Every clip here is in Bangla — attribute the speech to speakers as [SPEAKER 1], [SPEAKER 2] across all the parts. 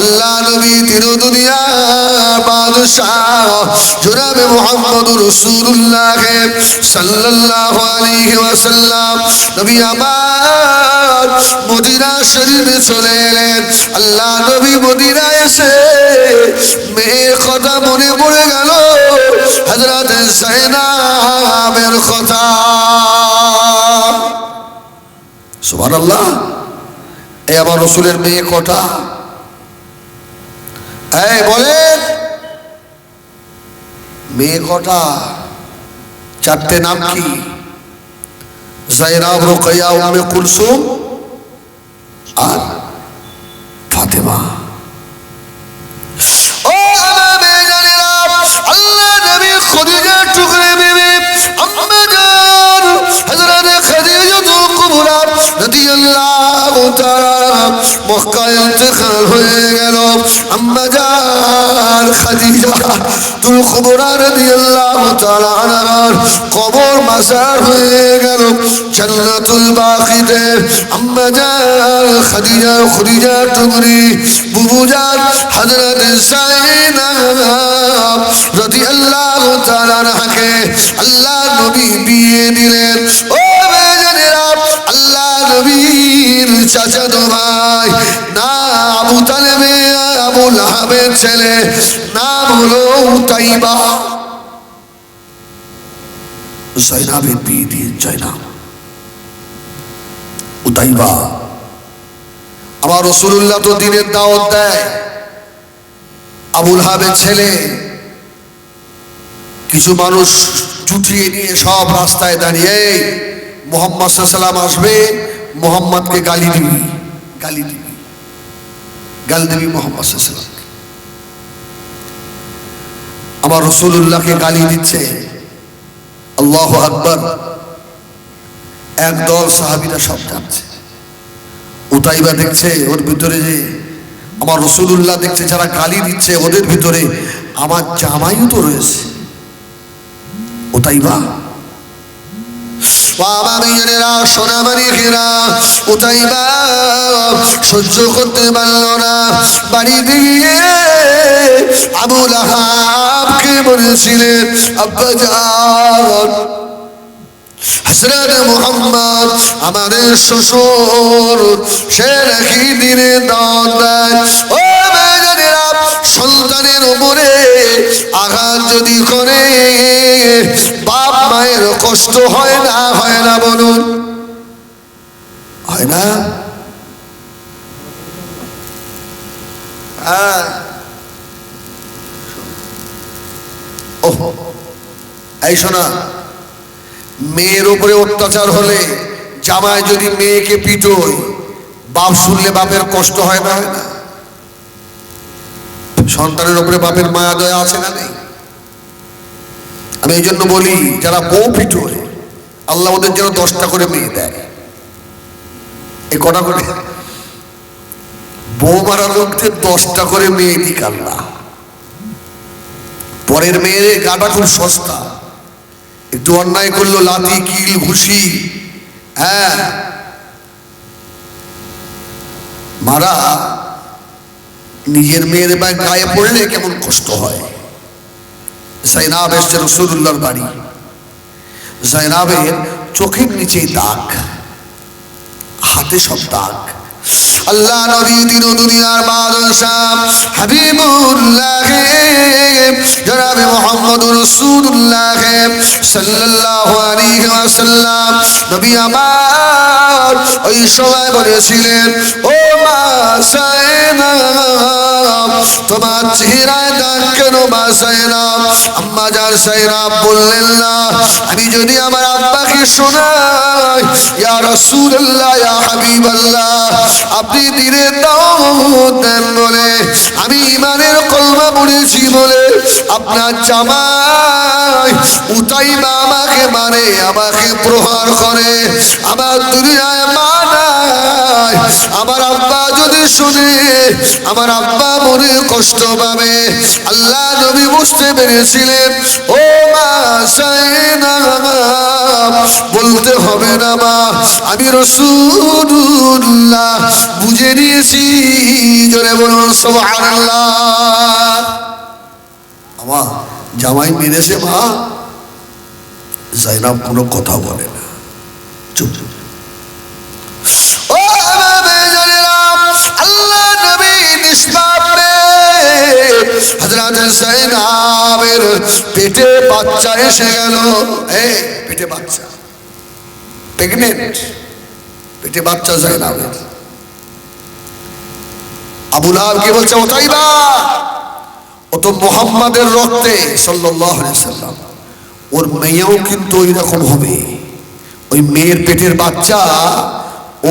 [SPEAKER 1] আল্লাহ নবী তিন দুনিয়ার বাদশাহ জনাবে মুহাম্মদুর রাসূলুল্লাহ সাল্লাল্লাহু আলাইহি ওয়াসাল্লাম নবী আমার মদিনা শরীফে চলে এলেন। আল্লাহ নবী মদিনা এসে মেয়ের কথা মনে পড়ে গেল, হযরত যায়েনাবের কথা। সুবহানাল্লাহ। এই আমার রাসূলের মেয়ে কটা? এই বলেন মেয়ে কটা? চারটে নাম কি? যায়েনাব, রুকাইয়া, উম্মে কুলসুম আর ফাতেমা। ও আমার মেয়েরা, আল্লাহ নবী খাদিজার টুকরে বিবি আম্মা জান হযরত খাদিজাতুল কুবরা রাদিয়াল্লাহু তাআলা মক্কায় ইন্তেকাল হয়ে গেল। আম্মা জান খাদিজা তুল কুবরা রাদিয়াল্লাহু তাআলা আনহার কবর মাজার হয়ে গেল জান্নাতুল বাকিতে। আম্মা জান খাদিজা টুকরি বুবু জান হযরত যায়েনাব রাদিয়াল্লাহু তাআলা আনহাকে আল্লাহ নবী বিয়ে দিলেন। ও মেয়েরা, আল্লাহ নবীর চাচাতো ভাই না আবু তালেব, আবু লাহাবের ছেলে, নাম হলো উতাইবা। যায়েনাবের বিয়ে দিয়ে যায়নাব উতাইবা। আমার রাসূলুল্লাহ তো দিনের দাওয়াত দেয়। আবু লাহাবের ছেলে কিছু মানুষ জুটিয়ে নিয়ে সব রাস্তায় দাঁড়িয়ে মুহাম্মদ সাল্লাল্লাহু আলাইহি ওয়াসাল্লাম আসবে, মুহাম্মদকে গালি দিবি মুহাম্মদ সাল্লাল্লাহু আলাইহি ওয়াসাল্লাম। আমার রাসূলুল্লাহকে গালি দিচ্ছে। আল্লাহু আকবার। একদল সাহাবীরা সব যাচ্ছে। উতাইবা দেখছে ওর ভিতরে যে আমার রাসূলুল্লাহ দেখছে যারা গালি দিচ্ছে ওদের ভিতরে আমার জামাইও তো রয়েছে। উতাইবা বাবা মেয়েরা সোনামানিকেরা উতাইবা সহ্য করতে পারল না। বাড়ি দিয়ে আবু লাহাবকে বলেছিলেন, আব্বা জান হযরত মুহাম্মদ আমাদের শ্বশুর সে নাকি দিনে দাওয়াত দেয়। ও মেয়েরা, সন্তানের উপরে আঘাত যদি করে বাপ মায়ের কষ্ট হয় না বলুন? হয় না? এই শোনা, মেয়ের উপরে অত্যাচার হলে জামাই যদি মেয়েকে পিটোয় বাপ শুনলে বাপের কষ্ট হয় না? সন্তানের উপরে বাপের মায়া দয়া আছে না নেই? আমি এই জন্য বলি যারা বউ পিটোয় আল্লাহ ওদের যেন 10টা করে মেয়ে দেয়। এই কটা করে বউ মারা লোকদের 10টা করে মেয়ে দিক আল্লাহ। পরের মেয়ের গাটা খুব সস্তা, একটু অন্যায় করলো লাথি কিল ঘুষি। হ্যাঁ মারা, নিজের মেয়ের গায়ে পড়লে কেমন কষ্ট হয়। যায়েনাব এসছে রাসূলুল্লাহর বাড়ি। যায়েনাবের চোখের নিচে দাগ, হাতে সব দাগ। আল্লাহ নবী দিন দুনিয়ার বাদশাহ হাবিবুল্লাহ জনাবে মুহাম্মদুর রাসূলুল্লাহ সাল্লাল্লাহু আলাইহি ওয়াসাল্লাম নবী আমার ওই সময় বলেছিলেন, ও মা যায়েনাব তোমার চেহারায় দাগ কেন মা যায়েনাব? আম্মা জান যায়েনাব বললেন, না আমি যদি আমার আব্বাকে শোনাই ইয়া রাসূলুল্লাহ ইয়া হাবিবাল্লাহ আপনি দিনের দাওয়াত দেন বলে আমি ঈমানের কলমা কলমা পড়েছি বলে আপনার জামাই উতাইবা আমাকে মারে, আমাকে প্রহার করে, আমার দুনিয়ায় মা নাই। আমার আব্বা যদি শুনে আমার আব্বা মনে কষ্ট পাবে। আল্লাহ নবী বুঝতে পেরেছিলেন ও মা যায়েনাব বলতে হবে না মা, আমি রাসূলুল্লাহ বুঝে নিয়েছি। জোরে বলুন সুবহানাল্লাহ। আমার জামাই মেরেছে মা, যায়েনাব কোনো কথা বলে না, চুপ চুপ। যায়েনাবের পেটে বাচ্চা এসে গেল। এই পেটে বাচ্চা, প্রেগনেন্ট, পেটে বাচ্চা যায়েনাবের। আবু লাহাব কি বলছে? উতাইবা ও তো মুহাম্মাদের রক্তে সাল্লাল্লাহু আলাইহি সাল্লাম, ওর মেয়েও কিন্তু ওই রকম হবে, ওই মেয়ের পেটের বাচ্চা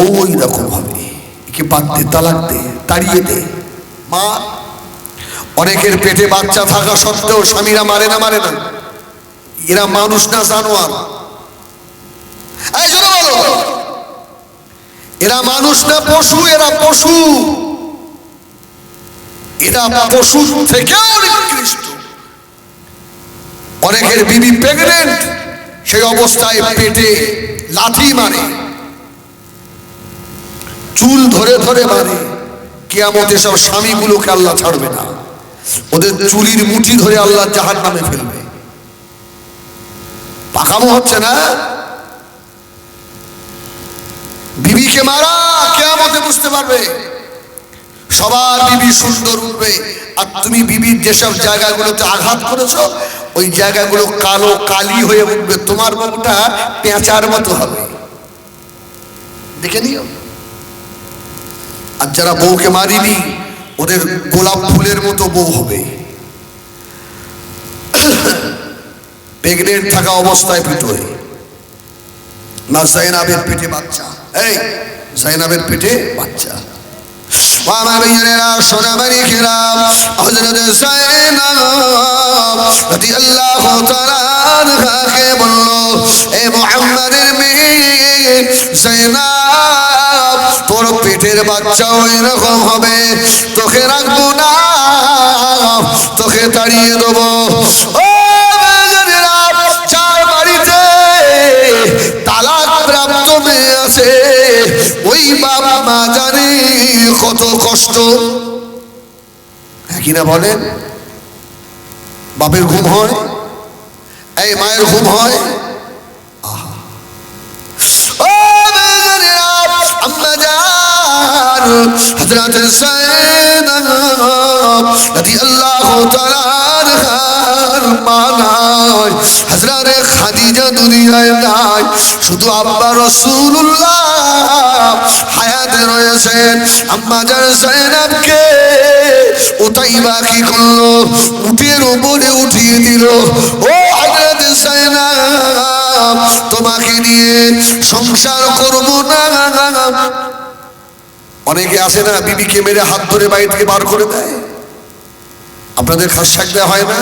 [SPEAKER 1] ওই রকম হবে। একে বাদ দে, তালাক দে, তাড়িয়ে দে। মা অনেকের পেটে বাচ্চা থাকা সত্ত্বেও স্বামীরা মারে না, মারে না। এরা মানুষ না জানোয়ার? এই জন্য বলো, এরা মানুষ না পশু? এরা পশু, এরা পশু থেকেও নিকৃষ্ট। অনেকের বিবি প্রেগনেন্ট, সেই অবস্থায় পেটে লাথি মারে, চুল ধরে ধরে মারে। কিয়ামতে সব স্বামীগুলোকে আল্লাহ ছাড়বে না, ওদের চুলির মুঠি ধরে আল্লাহ জাহান্নামে ফেলবে। পাকামো হচ্ছে না? বিবিকে মারা কিয়ামতে বুঝতে পারবে। সবার বিবি সুন্দর উঠবে, আর তুমি বিবির যেসব জায়গাগুলোতে আঘাত করেছো ওই জায়গাগুলো কালো কালি হয়ে উঠবে, তোমার মুখটা পেঁচার মতো হবে, দেখে নিও। আর যারা বউকে মারিনি ওদের গোলাপ ফুলের মতো বউ হবে। প্রেগনেন্ট থাকা অবস্থায় পিটোয় না। যায়েনাবের পেটে বাচ্চা, এই যায়েনাবের পেটে বাচ্চা। আমার ভাইয়েরা, সোনামারি খেরাম, হযরত যায়েনাব রাদিয়াল্লাহু তাআলা আনহাকে বলল, এ মুহাম্মাদের মেয়ে যায়েনাব, তোর পেটের বাচ্চা ওই রকম হবে, তোকে রাখবো না, তোকে তাড়িয়ে দেবো। ও ভাইয়েরা, যার বাড়িতে তালাক প্রাপ্ত মেয়ে আছে ওই বাপ মা জানে কত কষ্ট। হ্যাঁ কিনা বলেন? বাপের ঘুম হয়, এই মায়ের ঘুম হয়। হযরত যায়েনাব রাদিয়াল্লাহু তাআলা আনহার মা নাই, হযরত খাদিজা দুনিয়ায় নাই, শুধু আব্বা রাসূলুল্লাহ হায়াতে রয়েছেন। আম্মা জান যায়েনাবকে উতাইবা কি করলো? উটের উপরে উঠিয়ে দিল। ও হযরত যায়েনাব, তোমাকে নিয়ে সংসার করব না। অনেকে আসে না, বিবিকে মেরে হাত ধরে বাড়ি থেকে বার করে দেয়। আপনাদের খাস শাক দেওয়া হয় না?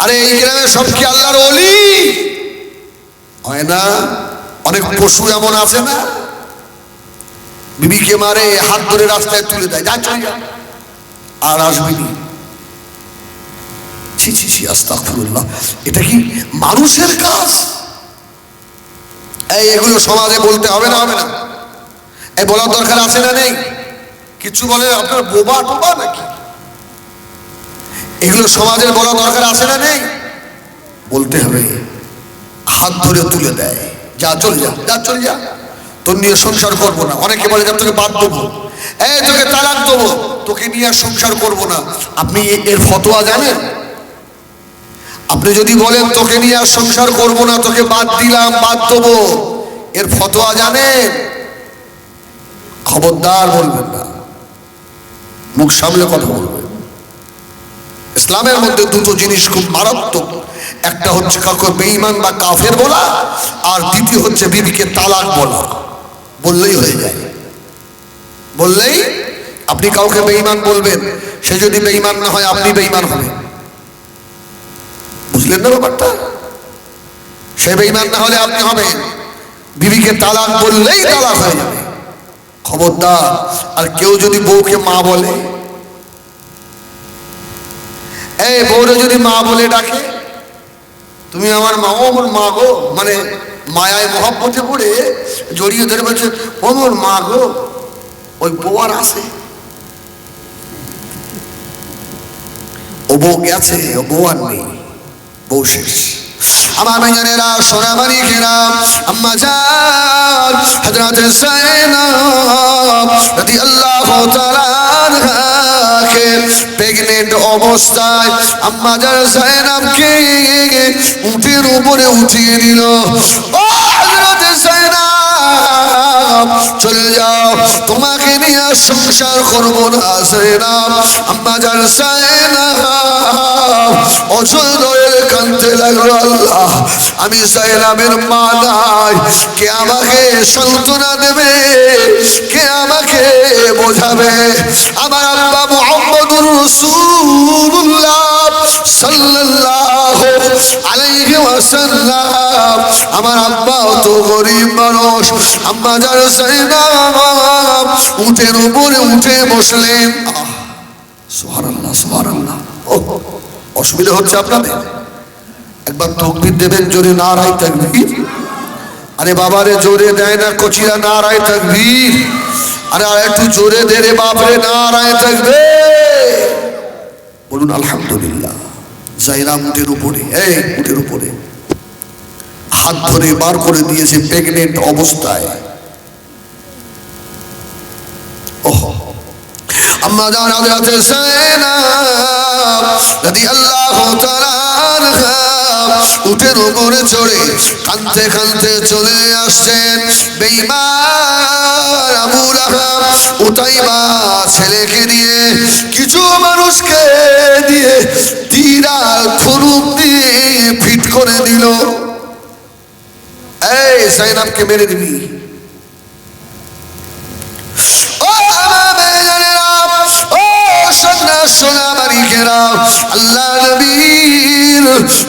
[SPEAKER 1] আরে এই গ্রামে সব কি আল্লাহর ওলি হয় না? অনেক পশু এমন আছে না, বিবিকে মারে, হাত ধরে রাস্তায় তুলে দেয়, যা চলে যা, আর আসবিনি। ছি ছি ছি, আস্তাগফিরুল্লাহ। এটা কি মানুষের কাজ? এই এগুলো সমাজে বলতে হবে না, হবে না? এই বলার দরকার আছে না নেই? কিছু বলে আপনার বোবা টোবা নাকি? এগুলো সমাজের বলা দরকার আছে না নেই? বলতে হবে। হাত ধরে তুলে দেয়, যা চলে যা, যা চলে যা, তোর নিয়ে সংসার করবো না। অনেকে বলে যে তোকে বাদ দেবো, এই তোকে তালাক দেবো, তোকে নিয়ে সংসার করবো না। আপনি এর ফতোয়া জানেন? আপনি যদি বলেন তোকে নিয়ে আর সংসার করবো না, তোকে বাদ দিলাম, বাদ দেবো, এর ফতোয়া জানেন? খবরদার বলবেন না, মুখ সামলে কথা বলবেন। ইসলামের মধ্যে দুটো জিনিস খুব মারাত্মক, একটা হচ্ছে কাউকে বেঈমান বা কাফের বলা, আর দ্বিতীয় হচ্ছে বিবিকে তালাক বলা। বললেই হয়ে যায়, বললেই আপনি কাউকে বেঈমান বলবেন, সে যদি বেঈমান না হয় আপনি বেঈমান হবেন। বুঝলেন না ব্যাপারটা? সে বেঈমান না হলে আপনি হবেন। বিবিকে তালাক বললেই তালাক হয়ে যাবে, খবরদার। আর কেউ যদি বউকে মা বলে, এই বউরে যদি মা বলে ডাকে, তুমি আমার মা, ও আমার মা গো, মানে মায়ায় মহব্বতে পড়ে জড়িয়ে ধরে বলছে ও মোর মা গো, ওই বউ আর আছে? ও বউ গেছে, ও বউ আর নেই, বউ শেষ। আমার ভাইজানেরা, সোনামারি ঘেরা আম্মা জান হযরত যায়েনব রাদিয়াল্লাহু তাআলা আনহাকে প্রেগন্যান্ট অবস্থায় আম্মা জান যায়েনবকে উটের উপরে উঠিয়ে দিল। ও হযরত যায়েনব, চলে যাও, তোমাকে নিয়ে সংসার করবো না যায়েনব। আম্মা জান যায়েনব অচল হয়ে কাঁদতে লাগলো, আল্লাহ আমি যায়েনবের মা নাই, কে আমাকে সান্ত্বনা দেবে, কে আমাকে বোঝাবে? আমার আল্লাহ মুহাম্মদুর রাসূলুল্লাহ সাল্লাল্লাহু আলাইহি ওয়াসাল্লাম, আমার আব্বা তো গরিব মানুষ। আম্মা জান যায়েনব উটের উপরে উঠে বসলেন। সুবহানাল্লাহ, সুবহানাল্লাহ। অসুবিধা হচ্ছে আপনাদের? একবার তাকবীর দেবেন জোরে, নারায়ে তাকবীর। আরে বাবারে জোরে দেয় না কচিরা, নারায়ে তাকবীর। আরে আর একটু জোরে দে রে বাপরে, নারায়ে তাকবীর। বলুন আলহামদুলিল্লাহ। যায়েনব উটের উপরে, এই উটের উপরে হাত ধরে বার করে দিয়েছে প্রেগনেন্ট অবস্থায়। ওহো, আম্মা জান হযরত যায়েনব রাদিয়াল্লাহু তাআলা আনহা উটের উপরে চড়ে কাঁদতে কাঁদতে চলে আসছেন। বেঈমান আবু লাহাব উতাইবা ছেলেকে দিয়ে, কিছু মানুষকে দিয়ে তীর আর ধনুক দিয়ে ফিট করে দিল। এই যায়েনবকে মেরে দিবি। আল্লাহ নবীর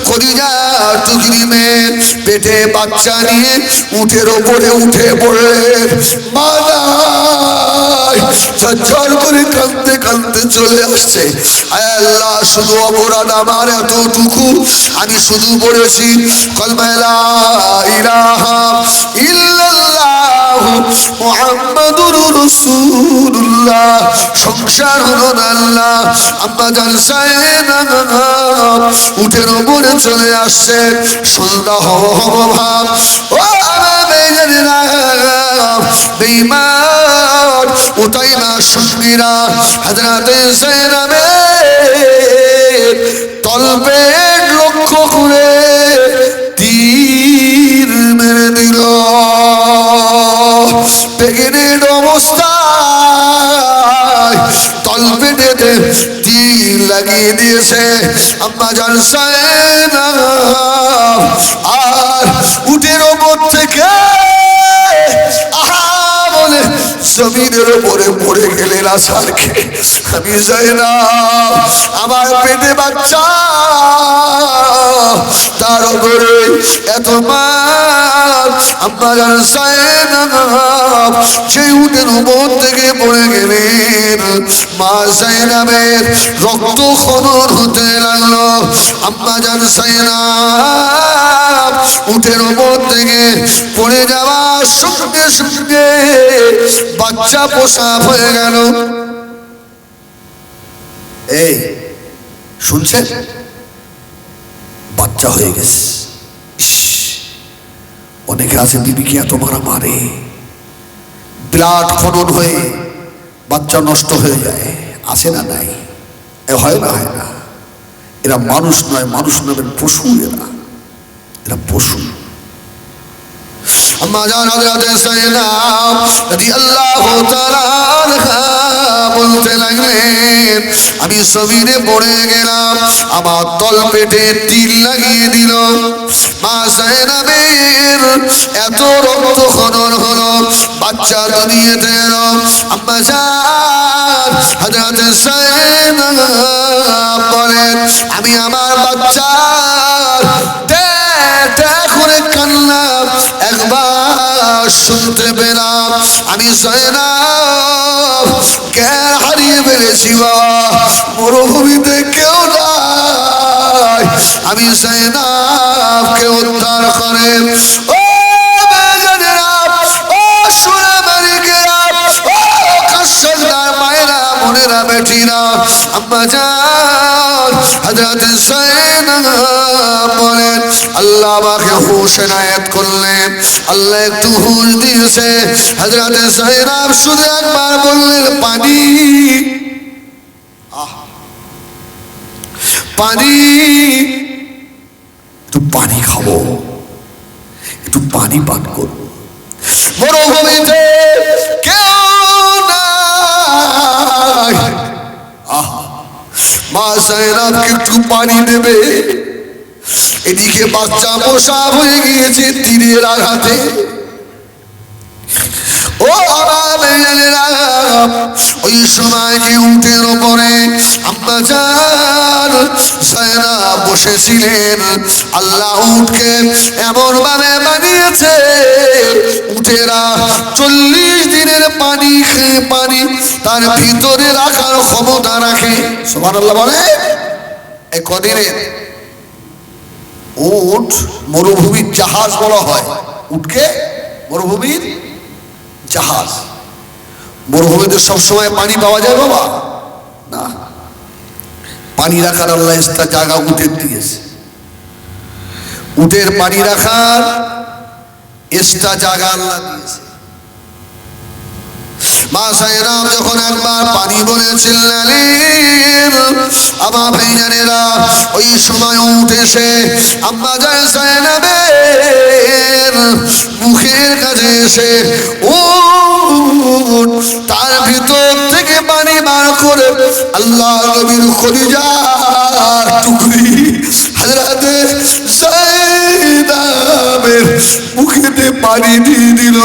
[SPEAKER 1] কলিজার টুকরি মেয়ে পেটে বাচ্চা নিয়ে উটের ওপরে উঠে পড়লেন। ঝরঝর করে কাঁদতে কাঁদতে চলে আসছে। আল্লাহ, শুধু অপরাধ আমার এতটুকু, আমি শুধু বলেছি কলমা লা ইলাহা ইল্লাল্লাহু মুহাম্মাদুর রাসূলুল্লাহ, সংসার হলো না আল্লাহ। আম্মা জান যায়েনব উটের উপরে চলে আসছে। সন্ধ্যা হওয়া ভাব। ও আমার বেঈমানেরা, বেঈমান উতাইবা সঙ্গীরা হযরত যায়েনবের তলপেট লক্ষ্য করে তীর মেরে দিল। প্রেগনেন্ট অবস্থায় তলপেটে তীর লাগিয়ে দিয়েছে আম্মা জান যায়েনব। আর উটের ওপর থেকে আহা বলে জমিনের উপরে পড়ে গেলেন আছাড়কে। আমি যায়েনব, আমার পেটে বাচ্চা, তার উপরে এত মাল। আম্মা জান যায়েনব সেই উটের উপর থেকে পড়ে গেলেন। মা যায়েনবের রক্ত খনন হতে লাগলো। আম্মা জান যায়েনব উটের উপর থেকে পড়ে যাওয়ার সঙ্গে সঙ্গে বাচ্চা প্রসব হয়ে গেল। এই শুনছেন? বাচ্চা হয়ে গেছে। অনেকে আছে বিবিকে এত মারা মারে, ব্লাড খনন হয়ে বাচ্চা নষ্ট হয়ে যায়। আছে না নাই? হয় না, হয় না। এরা মানুষ নয়, মানুষ নয়, পশু। এরা পশু। আম্মা জান হযরত যায়েনব রাদিয়াল্লাহু তাআলা আনহা বলতে লাগলেন, আমি জমিনে পড়ে গেলাম, আমার তলপেটে তীর লাগিয়ে দিল। মা যায়েনবের এত রক্ত খনন হলো, বাচ্চা দুনিয়াতে এলো। আম্মা জান হযরত যায়েনব বলেন আমি আমার বাচ্চার তে করে কান্না একবার শুনতে পেলাম। আমি যায়েনব জ্ঞান হারিয়ে ফেলেছি বাবা, মরুভূমিতে কেউ নাই, আমি যায়েনবকে উদ্ধার করে ও বেজানেরা, ও সোনামানিকেরা, ও কাশফদার মায়েরা, বোনেরা, বেটিরা, আম্মা জান হযরত যায়েনব বলেন আল্লাহ আমাকে হুশ এনায়েত করলেন, আল্লাহ একটু হুশ দিয়েছে। হযরত যায়েনব শুধু একবার বললেন পানি, পানি, একটু পানি খাবো, একটু পানি পান করবো। মরুভূমিতে কেউ নাই, মা যায়েনবকে একটু পানি দেবে। এদিকে বাচ্চা বসা হয়ে গিয়েছে তীরের আঘাতে। ও ওই সময় যে উটের উপরে আম্মা জান যায়েনব বসেছিলেন, আল্লাহ উটকে এমন ভাবে বানিয়েছে উটেরা 40 দিনের পানি পানি তার ভিতরে রাখার ক্ষমতা রাখে। সুবহানাল্লাহ বলে। এই কদিনের উট মরুভূমির জাহাজ বলা হয়, উটকে মরুভূমির জাহাজ। মরুভূমিতে সবসময় পানি পাওয়া যায় বাবা না, পানি রাখার আল্লাহ এক্সট্রা জায়গা উটের দিয়েছে, উটের পানি রাখার এক্সট্রা জায়গা আল্লাহ দিয়েছে। মা যায়েনব যখন একবার পানি বলে চিল্লালেন, আমার ভাইজানেরা ওই সময় উঠ এসে আম্মা জান যায়েনবের মুখের কাছে এসে উট তার ভিতর থেকে পানি বার করে আল্লাহ নবীর কলিজার টুকরি হযরত যায়েনবের মুখেতে পানি দিয়ে দিল।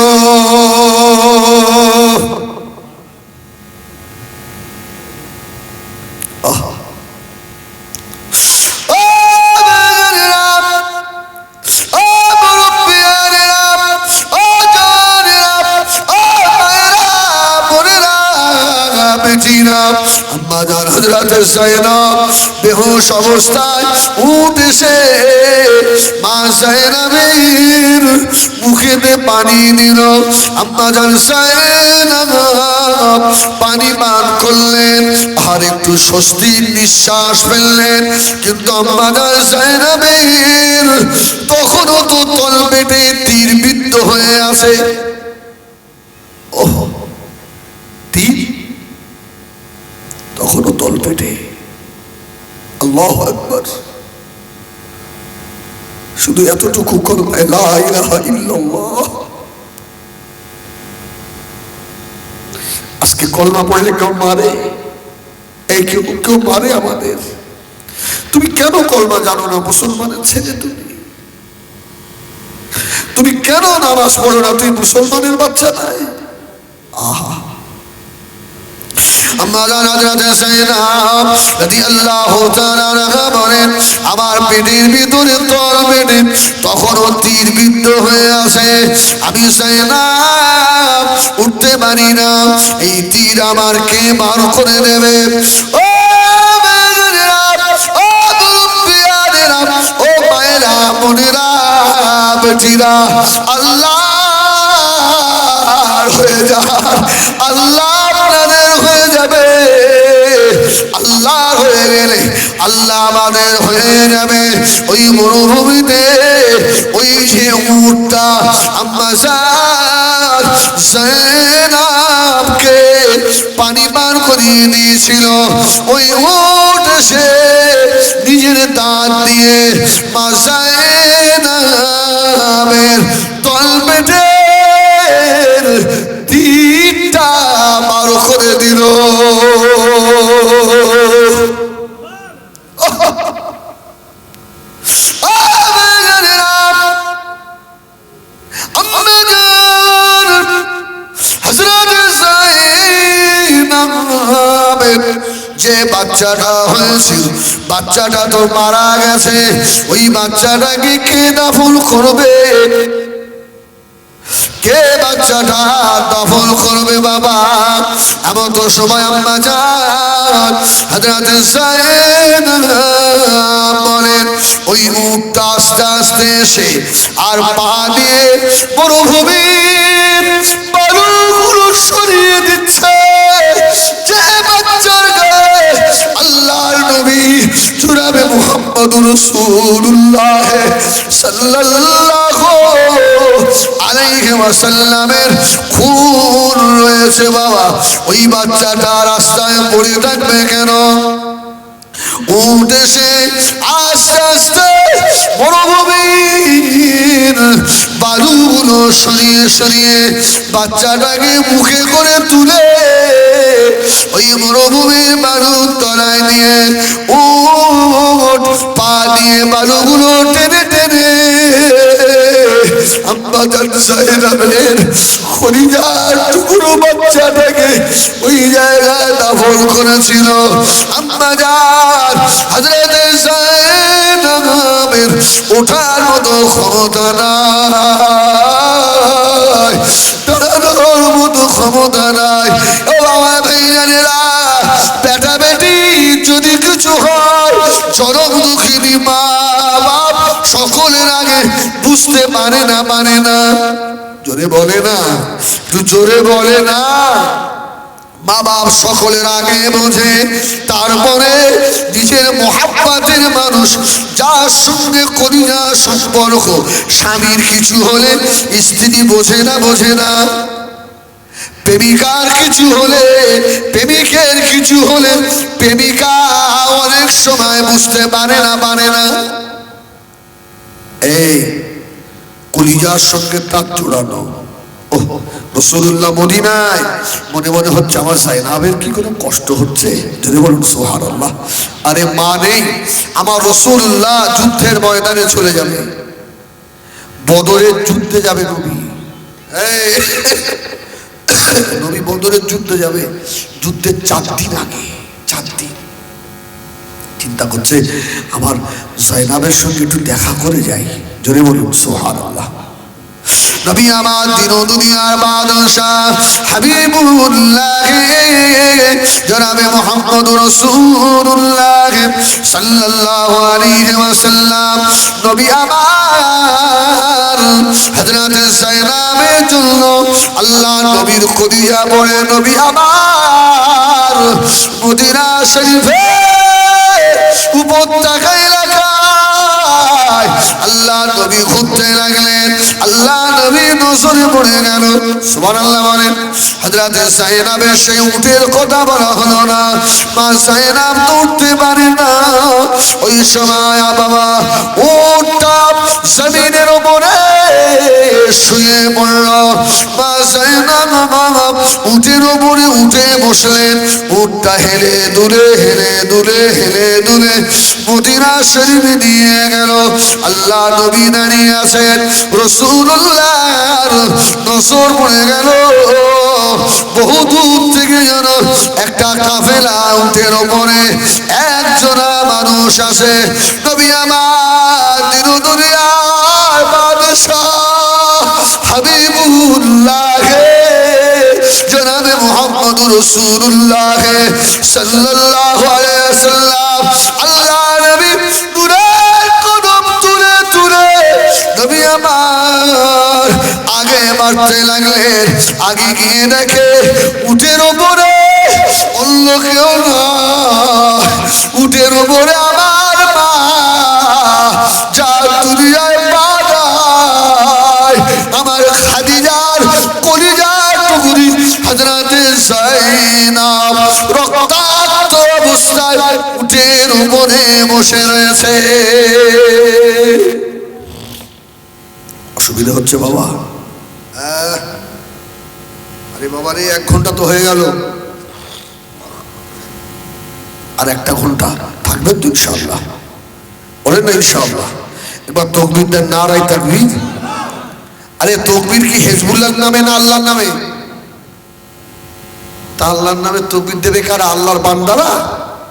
[SPEAKER 1] আম্মা জান হযরত যায়েনব বেহুশ অবস্থায় উঠ এসে মা যায়েনবের মুখেতে পানি দিল। আম্মা জান যায়েনব পানি পান করলেন আর একটু স্বস্তির নিঃশ্বাস ফেললেন, কিন্তু আম্মা জান যায়েনবের তখনও তো তল পেটে তীর বিদ্ধ হয়ে আছে। ওহ, তীর তখনও তল পেটে। আল্লাহু আকবার। শুধু এতটুকু কলমা লা ইলাহা ইল্লাল্লাহ। আজকে কলমা পড়লে কেউ মারে, এই কেউ মারে আমাদের। তুমি কেন কলমা জানো না মুসলমানের ছেলে? তুমি কেন নামাজ পড়ো না? তুই মুসলমানের বাচ্চা নাই। আহা, আম্মা জান হযরত যায়েনব রাদিয়াল্লাহু তাআলা আনহা বলেন আমার পেটের ভিতরে তল পেটে তখনও তীর বিদ্ধ হয়ে আছে। আমি যায়েনব উঠতে পারি না, এই তীর আমার কে বার করে দেবে? ও বেজানেরা, ও মুরব্বিয়ানেরা, ও মায়েরা, বোনেরা, বেটিরা, আল্লাহ হয়ে যান, আল্লাহ আপনাদের হয়ে যাবে। আল্লাহ হয়ে গেলে আল্লাহ আমাদের হয়ে যাবে। ওই মরুভূমিতে ওই যে উটটা আম্মা জান যায়েনবকে পানি পান করিয়ে দিয়েছিল, ওই উট এসে নিজের দাঁত দিয়ে মা যায়েনবের তল পেটের তীরটা বার করে দিল। হযরত যায়েনব যে বাচ্চাটা হয়েছিল বাচ্চাটা তো মারা গেছে, ওই বাচ্চাটাকে কে দাফন করবে? কে বাচ্চাটা দাফন করবে বাবা? এমন তো সময় আম্মা জান হযরত যায়েনব বলেন ওই উটটা আস্তে আস্তে এসে আর পা দিয়ে মরুভূমির বালুগুলো সরিয়ে দিচ্ছে। যে বাচ্চার গায়ে আল্লাহর নবী জনাবে মুহাম্মদুর রাসূলুল্লাহ সাল্লাল্লাহু আলাইহি ওয়াসাল্লামের খুন রয়েছে বাবা, ওই বাচ্চাটা রাস্তায় পড়ে থাকবে কেন? উট এসে আস্তে আস্তে মরুভূমির বালুগুলো সরিয়ে সরিয়ে বাচ্চাটাকে মুখে করে তুলে ওই মরুভূমির বালুর তলায় নিয়ে উট পা দিয়ে বালুগুলো টেনে টেনে আম্মা জান যায়েনবের খলিজার টুকরো বাচ্চাটাকে ওই জায়গায় দাফন করেছিল। আম্মা জান হযরত যায়েনবের ওঠার মতো ক্ষমতা নাই, দাঁড়ানোর মতো ক্ষমতা নাই। ও বাবা ভাইজানেরা, বেটা বেটি যদি কিছু হয়, চরম দুঃখিনী মা বাপ সকলের আগে বুঝতে পারে না, মানে না, জোরে বলে না, একটু জোরে বলে না। মা বাপ সকলের আগে বোঝে, তারপরে নিজের মোহাব্বতের মানুষ যার সঙ্গে কলিজা সম্পর্ক, স্বামীর কিছু হলে স্ত্রী বোঝে না, বোঝে না। প্রেমিকার কিছু হলে, প্রেমিকের কিছু হলে প্রেমিকা অনেক সময় বুঝতে পারে না, পারে না। এই কলিজার সঙ্গে তার জোড়ানো। রাসূলুল্লাহ মদিনায় মনে মনে হচ্ছে আমার যায়েনবের কি কোনো কষ্ট হচ্ছে, যদি বলুন সুবহানাল্লাহ। আরে মা নেই, আমার রাসূলুল্লাহ যুদ্ধের ময়দানে চলে যাবে, বদরের যুদ্ধে যাবে নবী। নবী বদরের যুদ্ধে যাবে, যুদ্ধের 4 দিন আগে, 4 দিন চিন্তা করছে আমার যায়েনবের সঙ্গে একটু দেখা করে যাই, জোরে বলুন সুবহানাল্লাহ। নবী আমার দিন ও দুনিয়ার বাদশাহ হাবিবুল্লাহ জনাবে মুহাম্মদুর রাসূলুল্লাহ সাল্লাল্লাহু আলাইহি ওয়াসাল্লাম, নবী আমার হযরত যায়েনবের জন্য আল্লাহ নবীর কলিজা পড়ে নবী আমার মদিনা শরীফে উপত্যকা এলাকায় আল্লাহ নবী ঘুরতে লাগলেন। আল্লাহ নবী নজরে পড়ে গেল, সুবহানাল্লাহ বলেন। হযরত যায়েনবের সেই উটের কথা বলা হলো না, মা যায়েনব তো উঠতে পারে না। ওই সময় বাবা উটটা জমিনের উপরে শুয়ে পড়ল। মা যায়েনব উটের উপরে উঠে বসলেন। উটটা হেলে দুলে হেলে দুলে হেলে দুলে মদিনা শরীফে নিয়ে গেল। আল্লাহ নবী দাঁড়িয়ে আছেন, রাসূলুল্লাহর নজর পড়ে গেল। বহু দূর থেকে যেন একটা কাফেলা উটের উপরে একজনা মানুষ আসে। নবী আমার দিন দুনিয়ার বাদশাহ হাবিবুল্লাহ জনাবে মুহাম্মদুর রাসূলুল্লাহ সাল্লাল্লাহু আলাইহি ওয়াসাল্লাম, আল্লাহ নবী নূরের কদম তুলে তুলে নবী আমার আগে বাড়তে লাগলেন। আগে গিয়ে দেখে উটের উপরে অন্য কেউ না, উটের উপরে আমার মা যা দুনিয়ায় পায়, আমার খাদিজার কলিজার টুকরি হযরত যায়েনব রক্তাক্ত অবস্থায় উটের উপরে বসে রয়েছে। অসুবিধা হচ্ছে বাবা? আরে বাবা রে, 1 ঘন্টা তো হয়ে গেল, আর 1টা ঘন্টা থাকবেন তো ইনশাআল্লাহ? বলেন না ইনশাআল্লাহ? এবার তাকবীর দেন, নারায়ে তাকবীর। আরে তাকবীর কি হিজবুল্লাহর নামে না আল্লাহর নামে? তা আল্লাহর নামে তাকবীর দেবে কারা? আল্লাহর বান্দারা।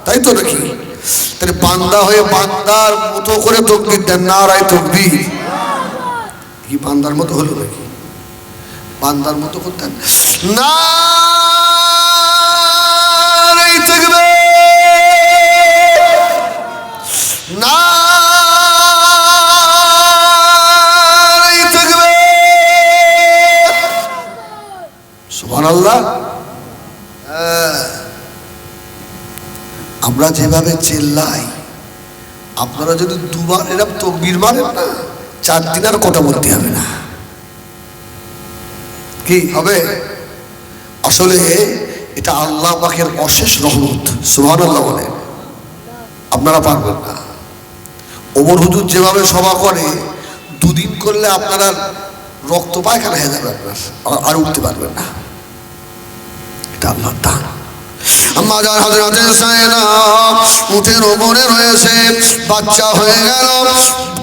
[SPEAKER 1] তাই তো নাকি? তাহলে বান্দা হয়ে বান্দার মতো করে তাকবীর দেন, নারায়ে তাকবীর। কি বান্দার মতো হলো নাকি? বান্দার মতো করতেন নারায়ে তাকবীর, নারায়ে তাকবীর, সুবহানাল্লাহ। আমরা যেভাবে চিল্লাই, আপনারা যদি দুবার এরকম তাকবীর মারেন না, 4 দিন আর কথা বলতে হবে না। কি হবে? আসলে এটা আল্লাহ পাকের অশেষ রহমত। সুবহানাল্লাহ বলে। আপনারা পারবেন না। ওমর হুজুর যেভাবে সভা করে, 2 দিন করলে আপনারা রক্ত পায়খানা হয়ে যাবে, আপনার আর উঠতে পারবেন না। এটা আল্লাহর দান। আম্মা জান হযরত সাইয়েদা উঠের উপরে রয়েছে, বাচ্চা হয়ে গেল,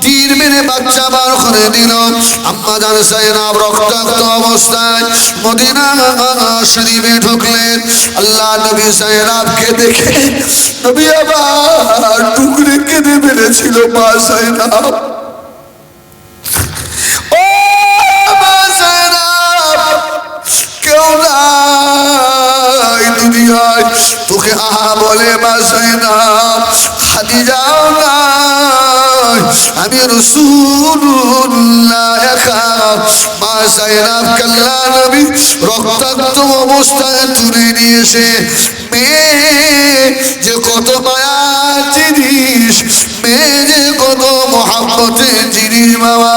[SPEAKER 1] তীর মেরে বাচ্চা বার করে দিল। আম্মা জান সাইয়েদা রক্তাক্ত অবস্থায় মদিনা শরীফে ঢুকলেন। আল্লাহ নবী সাইয়েদাকে দেখে নবী আবার টুকরে কেঁদে ফেলেছিল। মা সাইয়েদা, ও মা সাইয়েদা, কেউ নাই দুনিয়ায় তোকে আহা বলে। মা সাইয়েদা, খাদিজা নাই, আমি রাসূলুল্লাহ একা। মা সাইয়েদা আল্লাহ নবী রক্তাক্ত অবস্থায় তুলে নিয়েছে। মেয়ে যে কত মায়ার জিনিস, মেয়ে যে কত মহব্বতের জিনিস বাবা,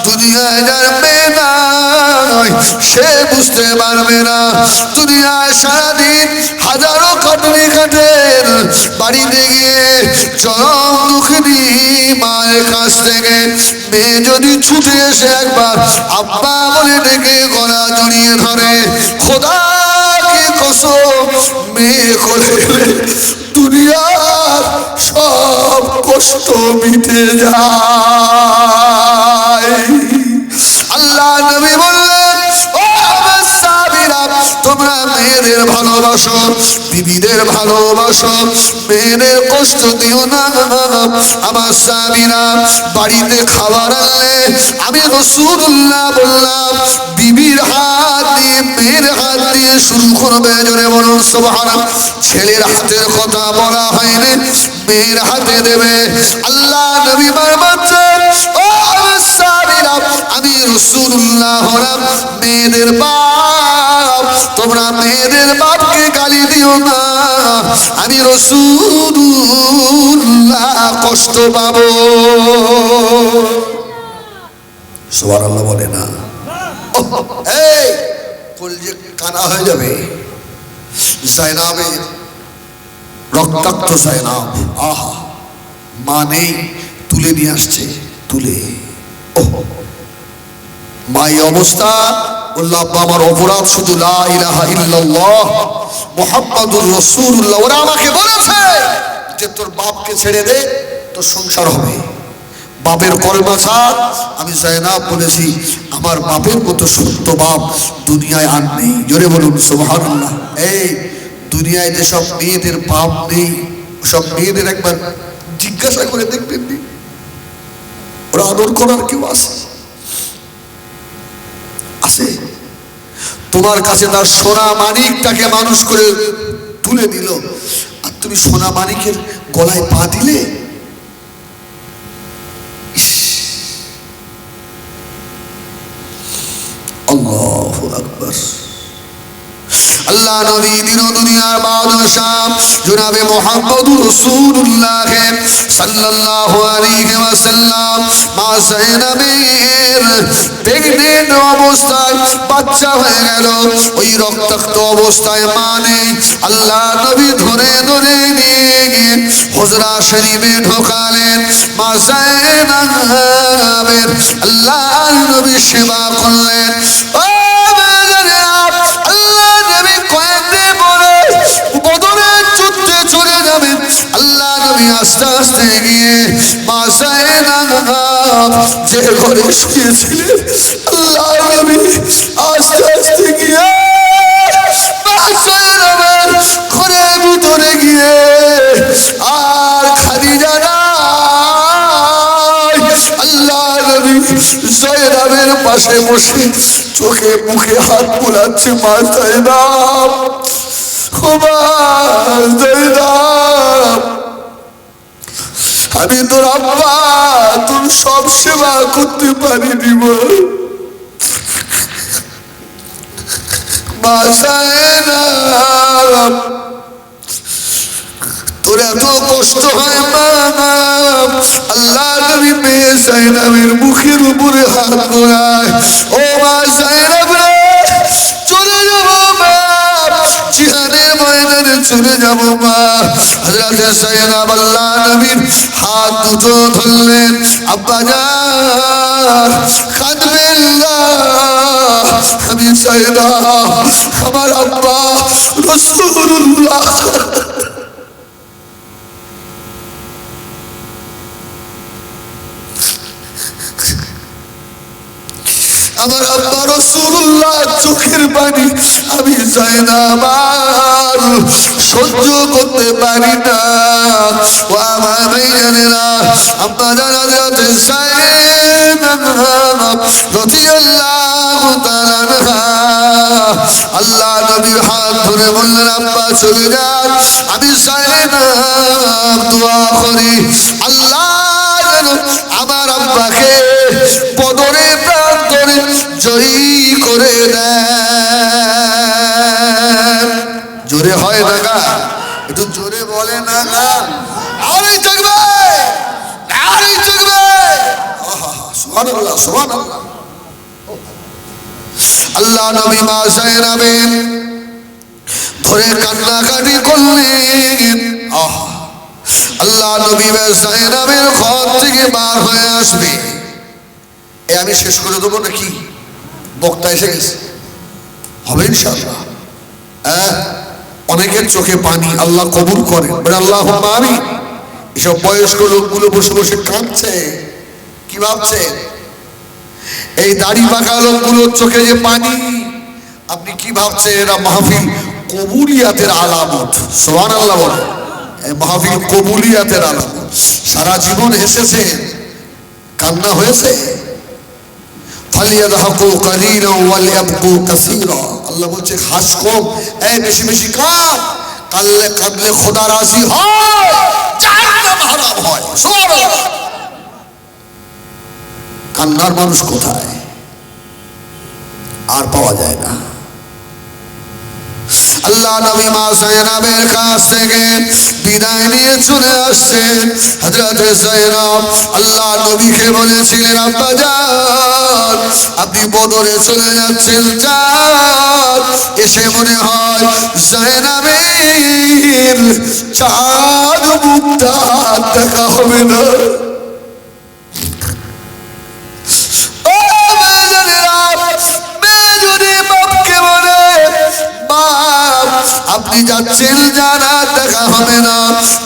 [SPEAKER 1] দুনিয়ায় যার মেয়ে নাই সে বুঝতে পারবে না। দুনিয়ায় সারাদিন হাজারো খাটুনি কাটেন, বাড়িতে গিয়ে চরম দুঃখিনী মায়ের কাছ থেকে মেয়ে যদি ছুটে এসে একবার আব্বা বলে ডেকে গলা জড়িয়ে ধরে, খোদা কি কসম, মেয়ে করে দুনিয়ার সব কষ্ট মিটে যায়। আল্লাহ নবী বললেন, ও আমার সাহাবীরা, তোমরা মেয়েদের ভালোবাসো, বিবিদের ভালোবাসো, মেয়েদের কষ্ট দিও না। আমার সাহাবীরা বাড়িতে খাবার আনলে আমি রাসূলুল্লাহ বললাম, বিবির হাত দিয়ে মেয়ের হাত দিয়ে শুরু করবে। জোরে বলুন সুবহানাল্লাহ। ছেলের হাতের কথা বলা হয়নি, মেয়ের হাতে দেবে। আল্লাহ নবী বলছেন, ও আমার সাহাবীরা, আমি রাসূলুল্লাহ হলাম মেয়েদের বাপ, তোমরা মেয়েদের বাপকে গালি দিও না, আমি রাসূলুল্লাহ কষ্ট পাবো। সুবহানাল্লাহ বলে না? এই কলজে কানা হয়ে যাবে। জাইনাবের রক্তাক্ত জাইনাব, আহা, মা নেই, তুলে নিয়ে আসছে, তুলে মাই অবস্থা বললাম, আমার অপরাধ শুধু লা ইলাহা ইল্লাল্লাহ মুহাম্মাদুর রাসূলুল্লাহ। ওরা আমাকে বলেছে যে তোর বাপকে ছেড়ে দে, তোর সংসার হবে। বাপের কলমা ছাড়। আমি জাইনাব বলেছি, আমার বাপের মতো সত্য বাপ দুনিয়ায় আর নেই। জোরে বলুন সুবহানাল্লাহ। এই দুনিয়ায় যেসব মেয়েদের বাপ নেই, সব মেয়েদের একবার জিজ্ঞাসা করে দেখবেন, ওরা আদর করার কেউ আছে? আছে? তোমার কাছে তার সোনা মানিকটাকে মানুষ করে তুলে দিল, আর তুমি সোনা মানিকের গলায় পা দিলে। আল্লাহু আকবার। আল্লাহ নবী দিন দুনিয়ার বাদশাহ জনাবে মুহাম্মদুর রাসূলুল্লাহ সাল্লাল্লাহু আলাইহি ওয়াসাল্লাম মা যায়েনাবের প্রেগন্যান্ট অবস্থায় বাচ্চা হয়ে গেল। ওই রক্তাক্ত অবস্থায় মা নেই। আল্লাহ নবী ধরে ধরে নিয়ে গিয়ে হুজরা শরীফে ঢোকালেন। মা যায়েনাবের আল্লাহ নবী সেবা করলেন। আস্তে আস্তে গিয়ে মা যায়েনাব যে ঘরে শুয়েছিলেন, আল্লাহ নবী আস্তে আস্তে গিয়ে মা যায়েনাবের ঘরের ভিতরে গিয়ে মায়ের পাশে বসে চোখে মুখে হাত বোলাচ্ছে, মা জাইনাব, ও মা জাইনাব, আমি তোর আব্বা, তোর সব সেবা করতে পারিনি মা জাইনাব, তোর এত কষ্ট হয় মা। আল্লাহ নবী মেয়ে জাইনাবের মুখের উপরে হাত বোলায়, ও মা জাইনাব রে, চলে যাব মা, জিহাদের ময়দানে চলে যাব মা। হযরত জাইনাব আল্লাহ নবীর হাত দুটো ধরলেন, আব্বা জান কাঁদবেন না, আমি জাইনাব আমার আব্বা রাসূলুল্লাহ আমার আব্বা রাসূলুল্লাহ চোখের পানি আমি জাইনাব আর সহ্য করতে পারি না। ও আমার ভাইজানেরা, আব্বা জান হযরত জাইনাব রাদিয়াল্লাহু তাআলা আনহা আল্লাহ নবীর হাত ধরে বললেন, আব্বা চলে যান, আমি জাইনাব দোয়া করি আল্লাহ যেন আমার আব্বাকে বদরের প্রান্তরে জয়ী করে দেন। জোরে হয় না গা, একটু জোরে বলে না গা, আরে জাগবে, আরে জাগবে, সুবহানাল্লাহ সুবহানাল্লাহ। আল্লাহ নবী মা জাইনাবের ধরে কান্নাকাটি করলেন। আল্লাহ নবী মা জাইনাবের ঘর থেকে বার হয়ে আসবে, আমি শেষ করে দেবো নাকি? বক্তা এসে গেছে, হবে ইনশাআল্লাহ। অনেকের চোখে পানি, আল্লাহ কবুল করে, আল্লাহুম্মা আমিন। এসব বয়স্ক লোকগুলো বসে বসে কাঁদছে, কি ভাবছে? এই দাড়ি পাকা লোকগুলোর চোখে যে পানি, আপনি কি ভাবছেন এরা মাহফিল কবুলিয়াতের আলামত? সুবহানাল্লাহ বলে, এই মাহফিল কবুলিয়াতের আলামত। সারা জীবন এসেছে, কান্না হয়েছে, ফালিয়াদহাকু কালিলান ওয়ালিয়াবকু কাসীরা। আল্লাহ বলছে হাস কম, এই বেশি বেশি কাঁদ, কাঁদলে খোদা রাজি হয়, জাহান্নাম হারাম হয়। সুবহানাল্লাহ। কান্নার মানুষ কোথায়? আর পাওয়া যায় না। আল্লাহ নবী মা জাইনাবের কাছ থেকে বিদায় নিয়ে চলে আসছেন। হযরত জাইনাব আল্লাহ নবীকে বলেছিলেন, আব্বা জান আপনি বদরে চলে যাচ্ছেন, যান, এসে মনে হয় জাইনাবের চাঁদ মুখটা দেখা হবে না। আপনি যাচ্ছেন, জানা দেখা হবে না,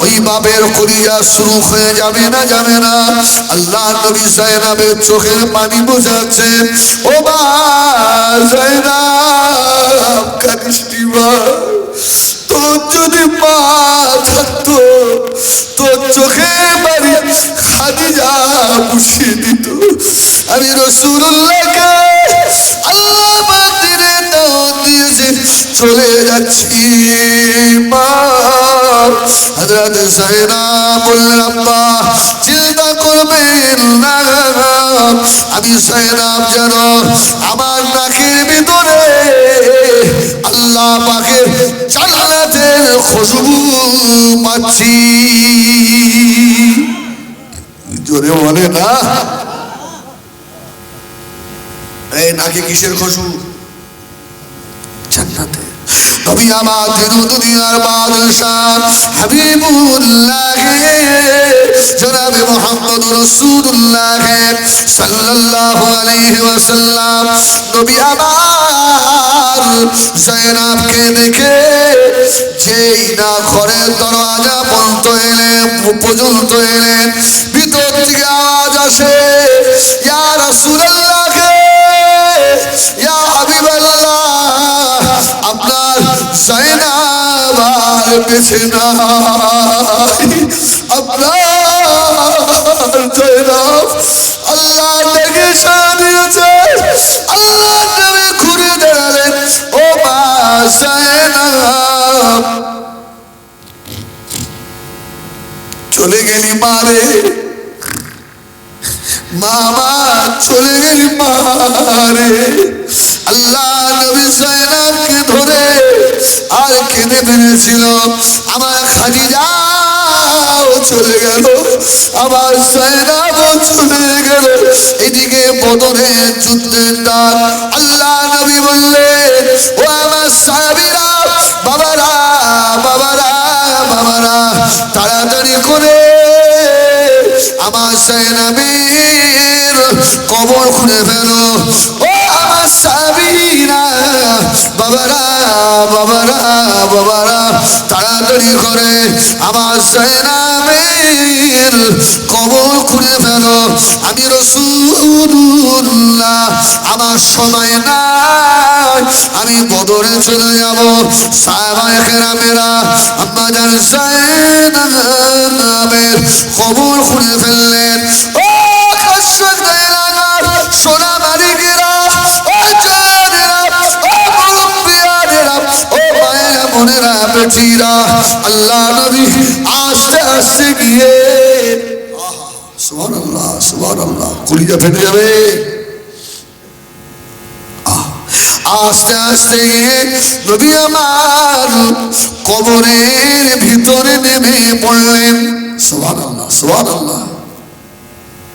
[SPEAKER 1] ওই বাপের কলিজা শুরু হয়ে যাবে না, যাবে না। আল্লাহ নবী জাইনাবের চোখের পানি বোঝাচ্ছেন, ও মা জাইনাব কাঁদিস না, তোর যদি মা থাকতো তোর চোখে পানি খাদিজা মুছিয়ে দিত। আমি রাসূলুল্লাহকে আল্লাহ মদিনায় দাওয়াত দিয়েছে, চলে যাচ্ছি মা। হযরত জাইনাব বললেন, আব্বা চিন্তা করবেন না, আমি জাইনাব যেন আমার নাকের ভিতরে আল্লাহ পাকের জান্নাতের খুশবু পাচ্ছি। জোরে বলে না, এই নাকে কিসের খুশবু? জান্নাতে। নবী আমার দিন দুনিয়ার বাদশাহ হাবিবুল্লাহ জনাবে মুহাম্মদ রাসূলুল্লাহ সাল্লাল্লাহু আলাইহি ওয়াসাল্লাম নবী আমার জাইনাবকে দেখে যেই না ঘরের দরজা পর্যন্ত এলেন, ভিতর থেকে আওয়াজ আসে, ইয়া রাসূলুল্লাহ, ইয়া হাবিবাল্লাহ, আপনার জাইনাব আর বেঁচে নাই, আপনার জাইনাব আল্লাহ ডেকেছেন, গিয়েছে। আল্লাহ নবী ঘুরে দাঁড়ালেন, ও মা জায়নাব, চলে গেলি মারে, মামা চলে গেলি মারে। আল্লাহ নবী জায়নাবকে ধরে আর কেঁদে ফেলেছিল, আমার খাদিজাও চলে গেল, আমার জায়নাবও চলে গেল। এদিকে বদরের যুদ্ধের ডাক। আল্লাহ নবী বললেন, ও আমার সাহাবীরা, বাবারা বাবারা বাবারা, তাড়াতাড়ি করে আমার জায়নাবের কবর খুঁড়ে ফেলো। ও আমার সাহাবীরা, বাবারা বাবারা বাবারা, তাড়াতাড়ি করে আমার জায়নাবের কবর খুঁড়ে ফেলো। আমি রাসূলুল্লাহ, আমার সময় নাই, আমি বদরে চলে যাব। সাহাবায়ে কেরামেরা আম্মা জান জায়নাবের কবর খুঁড়ে ফেললেন। ও কসরত জায়নাব, সোনা মালিকেরা, ও জানেরা, ও মুরব্বিয়ানেরা, ও মায়েরা, বোনেরা, বেটিরা, আল্লাহ নবী আস্তে আস্তে গিয়ে, সুবহানাল্লাহ সুবহানাল্লাহ, কলিজা ফেটে যাবে। আস্তে আস্তে গিয়ে নবী আমার কবরের ভিতরে নেমে পড়লেন। সুবহানাল্লাহ সুবহানাল্লাহ।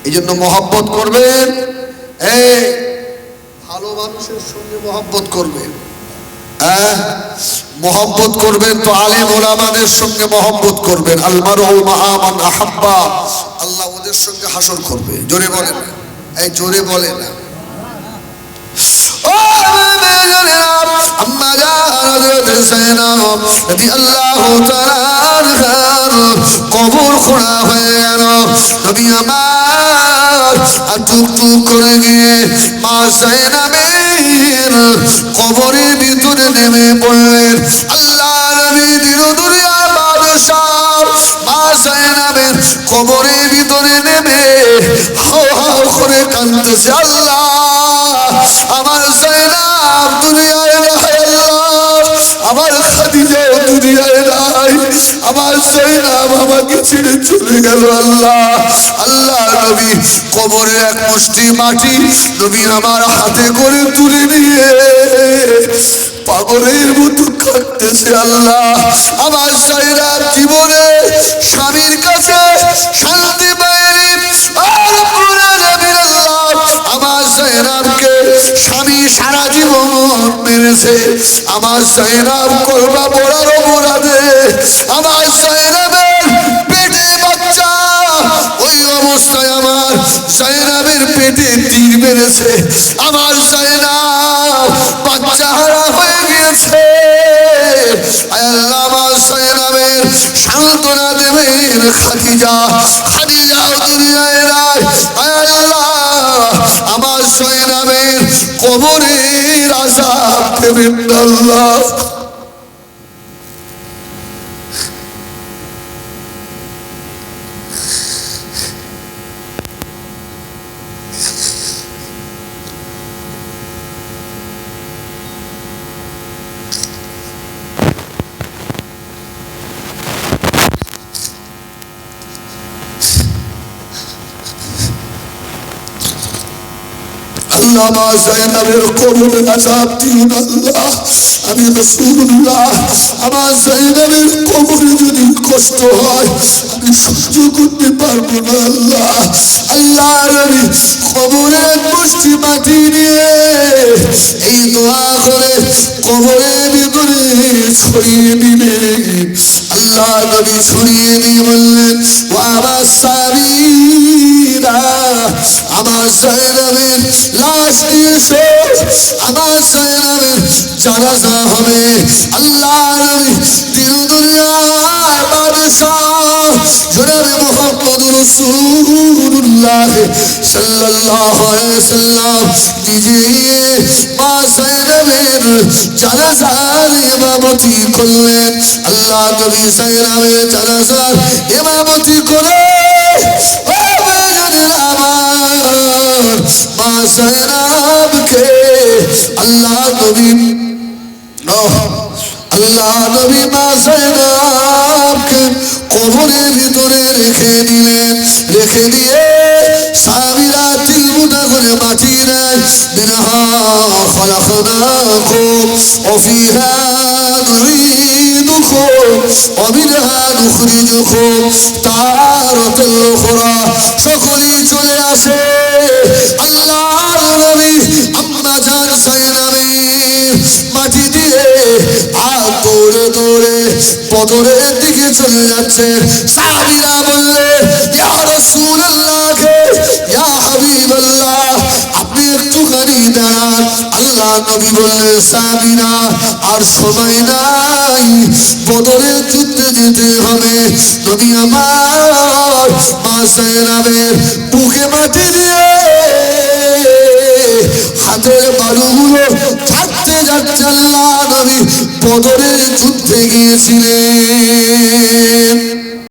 [SPEAKER 1] এই জন্য মহব্বত করবেন, ভালো মানুষের সঙ্গে মহব্বত করবেন। মহব্বত করবেন তো আলেম ওলামাদের সঙ্গে মহব্বত করবেন। আল মারউ মাআ মান আহাব্বা, আল্লাহ ওদের সঙ্গে হাসর করবে। জোরে বলেন, এই জোরে বলেন না। আম্মা জান হযরত যায়েনব রাদিয়াল্লাহু তাআলা কবর খোঁড়া হয়ে গেল। নবী আমার টুক করে গিয়ে মা যায়েনবের কবরের ভিতরে নেমে পড়লেন। আল্লাহ নবী দিলদুনিয়া বাদশাহ মা যায়েনবের কবরের ভিতরে নেমে হাও হাও করে কাঁদতেছে, আল্লাহ আমার যায়েনব দুনিয়ায় নাই, আল্লাহ আমার খাদিজা দুনিয়ায় নাই, আমার যায়েনব আমাকে ছেড়ে চলে গেল। আল্লাহ আল্লাহ নবী কবরের এক মুষ্টি মাটি নবী আমার হাতে করে তুলে নিয়ে পাগলের মতো কাঁদতেছে। আল্লাহ আমার যায়েনব জীবনে স্বামীর কাছে শান্তি পায়নি, আর পুরা যাবে আল্লাহ আমার যায়েনবকে স্বামী সারা জীবন মেরেছে। আমার যায়েনব করবা পড়ার অপরাধে আমার যায়েনবের পেটে বাচ্চা, ওই অবস্থায় আমার যায়েনবের পেটে তীর মেরেছে। আমার যায়েনব বাচ্চা হারা হয়ে গিয়েছে। আল্লাহ আমার যায়েনবের সান্ত্বনা দেবেন খাদিজা, খাদিজাও দুনিয়ায় নাই। আল্লাহ আমার যায়েনবের কবরের আযাব দেবেন আল্লাহ। আল্লাহ মা যায়েনবের কবরে আযাব দিন আল্লাহ। আমি রাসূলুল্লাহ, আমার যায়েনবের কবরে যদি কষ্ট হয় আমি সহ্য করতে পারবো না আল্লাহ। আল্লাহ নবী কবরে এক মুষ্টি মাটি নিয়ে এই দোয়া করে কবরের ভিতরে ছড়িয়ে দিলেন। আল্লাহ নবী ছড়িয়ে দিয়ে বললেন, ও আমার সাহাবীরা, আমার যায়েনবের লাশ নিয়ে এসো, আমার যায়েনবের জানাজা হবে। আল্লাহ নবী দিলদুনিয়ার বাদশাহ জনাবে মুহাম্মদ রাসূলুল্লাহ সাল্লাল্লাহু আলাইহি ওয়াসাল্লাম নিজে গিয়ে মা যায়েনবের জানাজার ইমামতি করলেন। আল্লাহ নবী যায়েনবের জানাজার ইমামতি করে মা যায়েনব নবী আল্লাহ নবী মা যায়েনাবকে কবরের ভিতরে রেখে দিলেন। রেখে দিয়ে সাহাবীরা তিলমুটা করে মাটি নেয়। মিনহা খলাকনাকুম ওয়া ফিহা নুঈদুকুম ওয়া মিনহা নুখরিজুকুম তারাতাল উখরা। সকলেই চলে আসে আল্লাহর নবী আম্মা জান যায়েনাবের মাটি দিয়ে আর দৌড়ে দৌড়ে বদরের দিকে চলে যাচ্ছে। সাহাবীরা বললেন ইয়া রাসূলুল্লাহ, ইয়া হাবিবাল্লাহ, আপনি একটুখানি দাঁড়ান। আল্লাহ নবী বললেন সাহাবীরা আর সময় নাই, বদরের যুদ্ধে যেতে হবে। নবী আমার মা যায়েনাবের বুকে মাটি দিয়ে হাতের বালুগুলো ঝাড়তে ঝাড়তে আল্লাহ নবী বদরের যুদ্ধে গিয়েছিলেন।